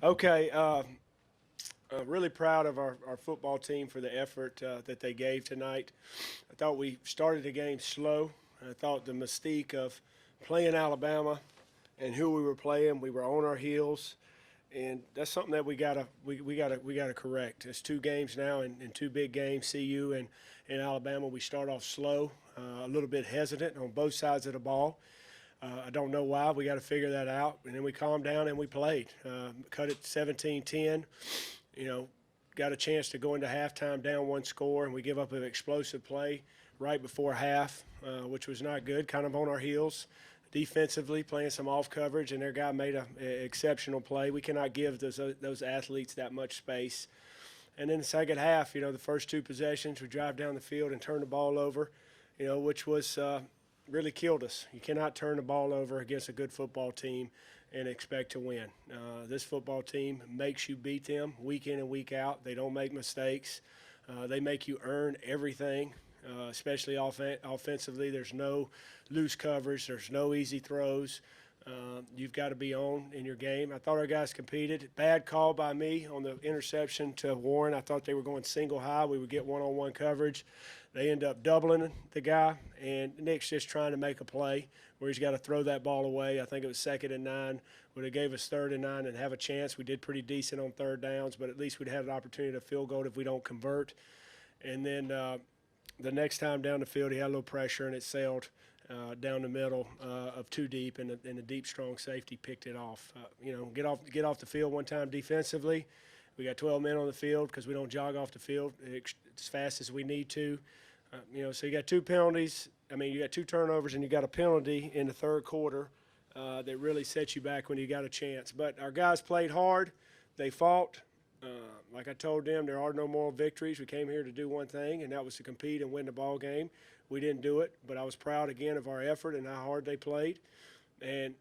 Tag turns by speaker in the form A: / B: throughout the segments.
A: Okay, really proud of our football team for the effort that they gave tonight. I thought we started the game slow. I thought the mystique of playing Alabama and who we were playing, we were on our heels, and that's something that we gotta correct. It's two games now, and two big games. CU and Alabama. We start off slow, a little bit hesitant on both sides of the ball. I don't know why. We got to figure that out. And then we calmed down and we played. Cut it 17-10. You know, got a chance to go into halftime down one score, and we give up an explosive play right before half, which was not good, kind of on our heels. Defensively, playing some off coverage, and their guy made an exceptional play. We cannot give those athletes that much space. And then the second half, the first two possessions, we drive down the field and turn the ball over, which was really killed us. You cannot turn the ball over against a good football team and expect to win. This football team makes you beat them week in and week out. They don't make mistakes. They make you earn everything, especially offensively. There's no loose coverage. There's no easy throws. You've got to be on in your game. I thought our guys competed. Bad call by me on the interception to Warren. I thought they were going single high. We would get one-on-one coverage. They end up doubling the guy, and Nick's just trying to make a play where he's got to throw that ball away. I think it was 2nd and 9. Would have gave us 3rd and 9 and have a chance. We did pretty decent on third downs, but at least we'd have an opportunity to field goal if we don't convert. And then the next time down the field, he had a little pressure, and it sailed down the middle of too deep, and the deep, strong safety picked it off. Get off the field one time defensively. We got 12 men on the field because we don't jog off the field as fast as we need to. So you got two penalties. You got two turnovers, and you got a penalty in the third quarter that really sets you back when you got a chance. But our guys played hard. They fought. Like I told them, there are no moral victories. We came here to do one thing, and that was to compete and win the ball game. We didn't do it, but I was proud again of our effort and how hard they played. And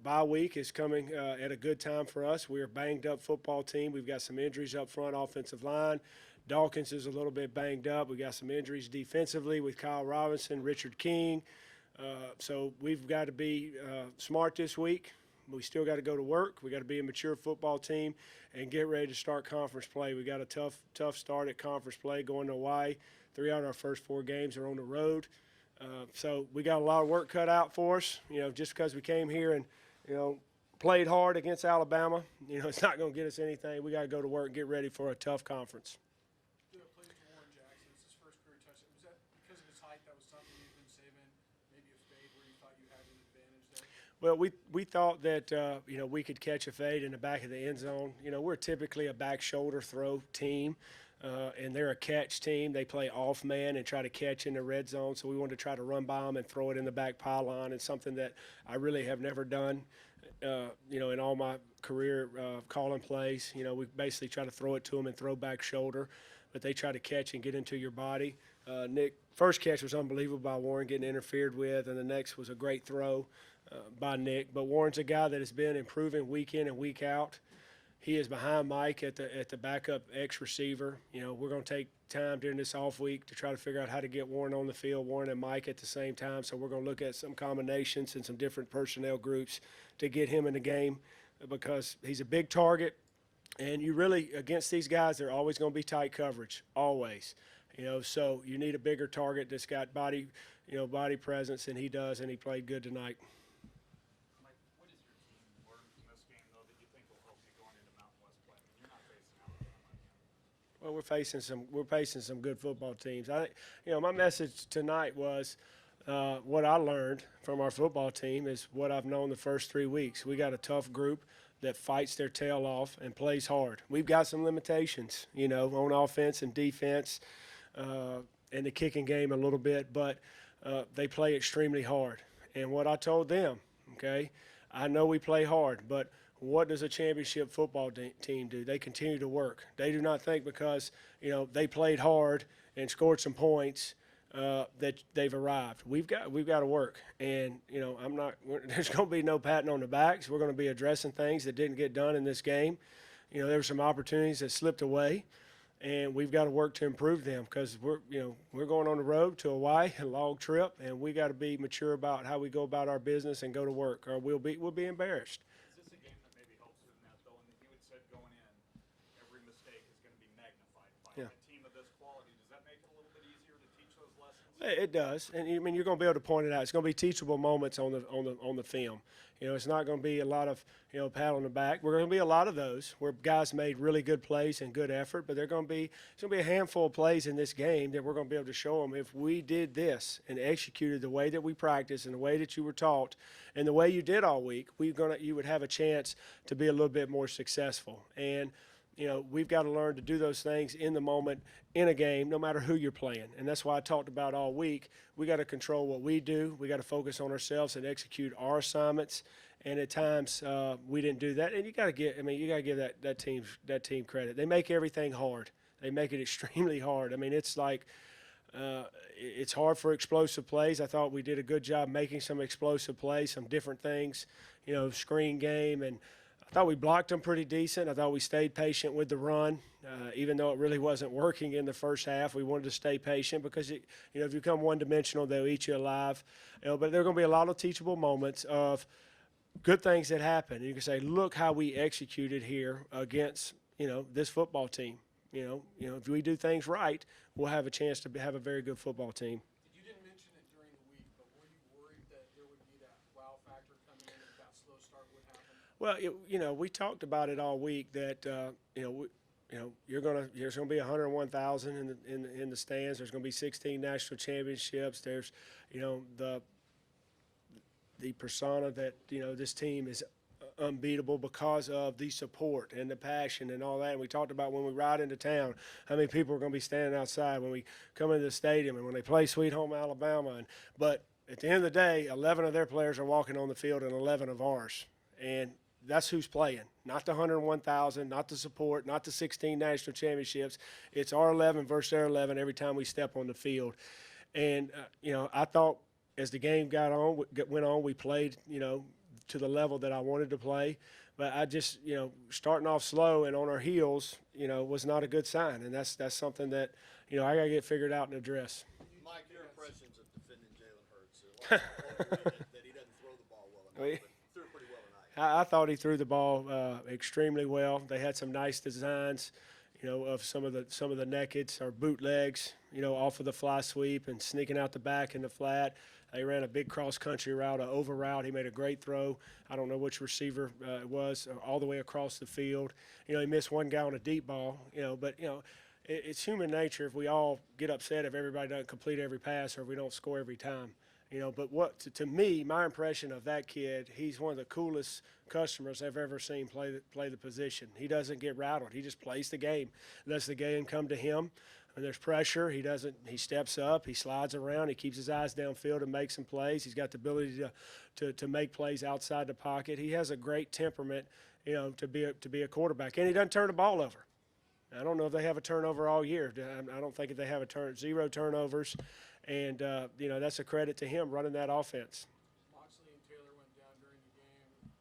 A: bye week is coming at a good time for us. We're a banged-up football team. We've got some injuries up front, offensive line. Dawkins is a little bit banged up. We got some injuries defensively with Kyle Robinson, Richard King. So we've got to be smart this week. We still got to go to work. We got to be a mature football team and get ready to start conference play. We got a tough start at conference play going to Hawaii. 3 out of our first 4 games are on the road. So we got a lot of work cut out for us. Just because we came here and, played hard against Alabama, it's not going to get us anything. We got to go to work and get ready for a tough conference.
B: Plays to Warren Jackson. It's his first career touchdown. Was that because of his height? That was something you've been saving? Maybe a fade where you thought you had an advantage there?
A: Well, we thought that we could catch a fade in the back of the end zone. We're typically a back shoulder throw team, and they're a catch team. They play off man and try to catch in the red zone. So we wanted to try to run by them and throw it in the back pylon. And something that I really have never done, in all my career calling plays. We basically try to throw it to them and throw back shoulder, but they try to catch and get into your body. Nick, first catch was unbelievable by Warren, getting interfered with, and the next was a great throw by Nick. But Warren's a guy that has been improving week in and week out. He is behind Mike at the backup X receiver. We're going to take time during this off week to try to figure out how to get Warren on the field, Warren and Mike at the same time. So we're going to look at some combinations and some different personnel groups to get him in the game because he's a big target. And you really, against these guys, they're always going to be tight coverage, always. So you need a bigger target that's got body presence, and he does, and he played good tonight.
C: Mike, what is your team learn from this game, though, that you think will help you going into Mountain West play? You're not facing Alabama again.
A: Well, we're facing some good football teams. My message tonight was what I learned from our football team is what I've known the first 3 weeks. We got a tough group that fights their tail off and plays hard. We've got some limitations, on offense and defense, and the kicking game a little bit, but they play extremely hard. And what I told them, okay, I know we play hard, but what does a championship football team do? They continue to work. They do not think because, they played hard and scored some points that they've arrived. We've got to work. And, there's going to be no patting on the backs. We're going to be addressing things that didn't get done in this game. There were some opportunities that slipped away. And we've got to work to improve them because we're going on the road to Hawaii, a long trip, and we got to be mature about how we go about our business and go to work, or we'll be embarrassed.
C: Is this a game that maybe helps you in that, though, and that you would
A: It does, and I mean you're going to be able to point it out. It's going to be teachable moments on the film. You know, it's not going to be a lot of pat on the back. We're going to be a lot of those where guys made really good plays and good effort, but it's going to be a handful of plays in this game that we're going to be able to show them if we did this and executed the way that we practiced and the way that you were taught and the way you did all week. You would have a chance to be a little bit more successful. And we've got to learn to do those things in the moment in a game, no matter who you're playing. And that's why I talked about all week. We got to control what we do. We got to focus on ourselves and execute our assignments. And at times we didn't do that. And you got to give that team credit. They make everything hard. They make it extremely hard. I mean, it's like it's hard for explosive plays. I thought we did a good job making some explosive plays, some different things, screen game, and I thought we blocked them pretty decent. I thought we stayed patient with the run, even though it really wasn't working in the first half. We wanted to stay patient because, if you become one-dimensional, they'll eat you alive. But there are going to be a lot of teachable moments of good things that happen. And you can say, look how we executed here against, this football team. If we do things right, we'll have a chance to have a very good football team.
B: You didn't mention it during the week, but were you worried that there would be that wow factor coming in if that slow start would happen?
A: Well, we talked about it all week that there's going to be 101,000 in the stands. There's going to be 16 national championships. There's the persona that this team is unbeatable because of the support and the passion and all that. And we talked about when we ride into town, how many people are going to be standing outside when we come into the stadium and when they play Sweet Home Alabama. But at the end of the day, 11 of their players are walking on the field and 11 of ours. And that's who's playing, not the 101,000, not the support, not the 16 national championships. It's our 11 versus their 11 every time we step on the field. And, I thought as the game went on, we played, to the level that I wanted to play. But I just, starting off slow and on our heels, was not a good sign. And that's something that, I got to get figured out and address.
D: Mike, your impressions of defending Jalen Hurts. A lot of people that he doesn't throw the ball well enough, but threw it pretty well tonight.
A: I thought he threw the ball extremely well. They had some nice designs, of some of the nakeds or bootlegs, off of the fly sweep and sneaking out the back in the flat. They ran a big cross-country route, an over route. He made a great throw. I don't know which receiver it was, all the way across the field. He missed one guy on a deep ball, but, it's human nature if we all get upset if everybody doesn't complete every pass or if we don't score every time. But to me, my impression of that kid, he's one of the coolest customers I've ever seen play the position. He doesn't get rattled. He just plays the game, lets the game come to him. When there's pressure, he steps up, he slides around, he keeps his eyes downfield and makes some plays. He's got the ability to make plays outside the pocket. He has a great temperament, to be a quarterback. And he doesn't turn the ball over. I don't know if they have a turnover all year. I don't think if they have zero turnovers. And, that's a credit to him running that offense.
B: Moxley and Taylor went down during the game.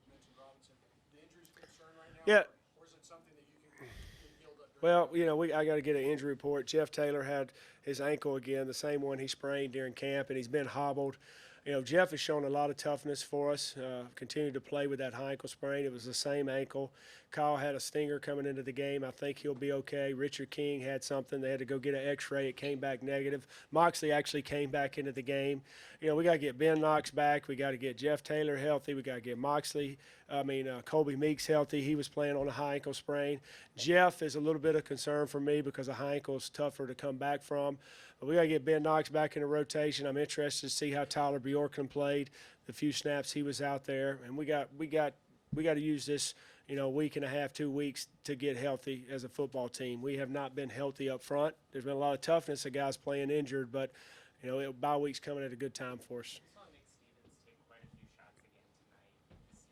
B: You mentioned Robinson. The injury's a concern right now?
A: Yeah.
B: Or is it something that you can heal up during
A: Well, I got to get an injury report. Jeff Taylor had his ankle again, the same one he sprained during camp, and he's been hobbled. Jeff has shown a lot of toughness for us, continued to play with that high ankle sprain. It was the same ankle. Kyle had a stinger coming into the game. I think he'll be okay. Richard King had something. They had to go get an x-ray. It came back negative. Moxley actually came back into the game. We got to get Ben Knox back. We got to get Jeff Taylor healthy. We got to get Colby Meeks healthy. He was playing on a high ankle sprain. Jeff is a little bit of concern for me because a high ankle is tougher to come back from. But we got to get Ben Knox back in the rotation. I'm interested to see how Tyler Bjorklund played the few snaps he was out there. And we got to use this, week and a half, 2 weeks to get healthy as a football team. We have not been healthy up front. There's been a lot of toughness of guys playing injured, but bye week's coming at a good time for us.
E: We saw Nick Stevens take quite a few shots again tonight. Is,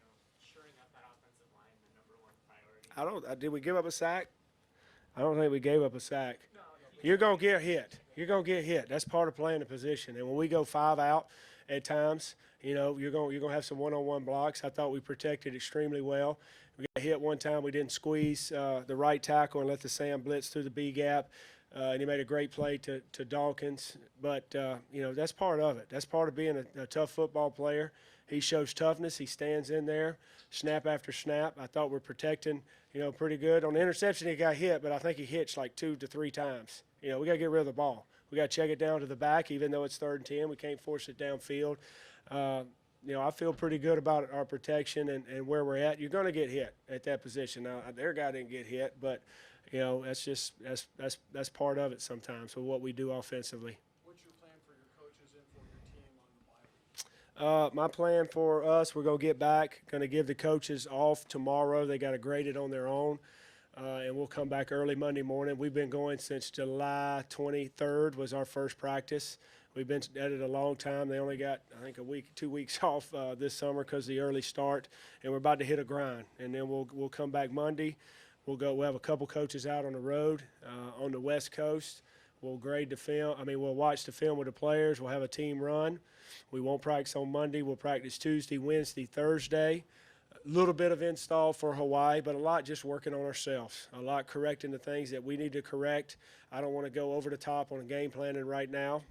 E: shoring up that offensive line the number one priority?
A: Did we give up a sack? I don't think we gave up a sack. You're going to get hit. You're going to get hit. That's part of playing the position. And when we go 5 out at times, you're going to have some one-on-one blocks. I thought we protected extremely well. We got hit one time. We didn't squeeze the right tackle and let the Sam blitz through the B gap. And he made a great play to Dawkins. But, that's part of it. That's part of being a tough football player. He shows toughness. He stands in there, snap after snap. I thought we're protecting, pretty good. On the interception, he got hit, but I think he hitched like 2 to 3 times. We got to get rid of the ball. We got to check it down to the back, even though it's 3rd and 10. We can't force it downfield. I feel pretty good about our protection and where we're at. You're going to get hit at that position. Now, their guy didn't get hit, but that's part of it sometimes with what we do offensively.
B: What's your plan for your coaches and for your team on the bye week?
A: My plan for us, we're going to get back, going to give the coaches off tomorrow. They got to grade it on their own, and we'll come back early Monday morning. We've been going since July 23rd was our first practice. We've been at it a long time. They only got, I think, 2 weeks off this summer because of the early start, and we're about to hit a grind. And then we'll come back Monday. We'll have a couple coaches out on the road on the West Coast. We'll grade the film. We'll watch the film with the players. We'll have a team run. We won't practice on Monday. We'll practice Tuesday, Wednesday, Thursday. A little bit of install for Hawaii, but a lot just working on ourselves, a lot correcting the things that we need to correct. I don't want to go over the top on game planning right now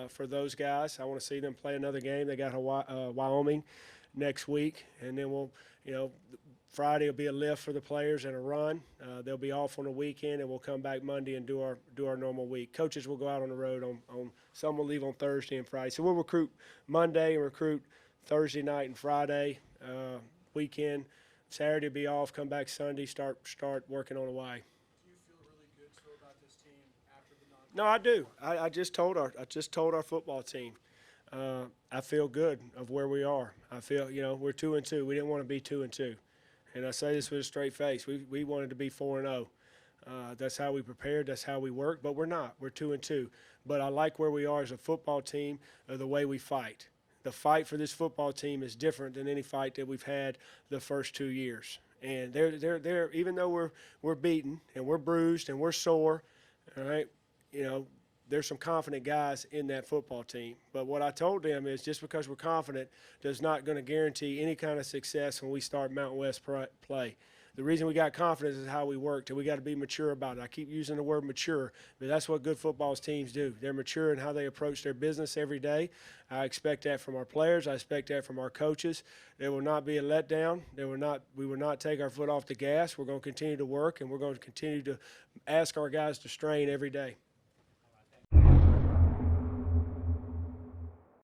A: for those guys. I want to see them play another game. They got Wyoming next week, and then Friday will be a lift for the players and a run. They'll be off on the weekend, and we'll come back Monday and do our normal week. Coaches will go out on the road on some will leave on Thursday and Friday. So we'll recruit Monday and recruit Thursday night and Friday. Weekend, Saturday be off, come back Sunday, start working on Hawaii.
B: Do you feel really good still about this team after the non?
A: No, I do. I just told our football team. I feel good of where we are. I feel we're 2-2. We didn't want to be 2-2, and I say this with a straight face. We wanted to be 4-0. That's how we prepared. That's how we worked. But we're not. We're 2-2. But I like where we are as a football team, the way we fight. The fight for this football team is different than any fight that we've had the first 2 years. And they're even though we're beaten and we're bruised and we're sore, all right, there's some confident guys in that football team. But what I told them is just because we're confident does not going to guarantee any kind of success when we start Mountain West play. The reason we got confidence is how we worked, and we got to be mature about it. I keep using the word mature, but that's what good football teams do. They're mature in how they approach their business every day. I expect that from our players. I expect that from our coaches. There will not be a letdown. We will not take our foot off the gas. We're going to continue to work, and we're going to continue to ask our guys to strain every day.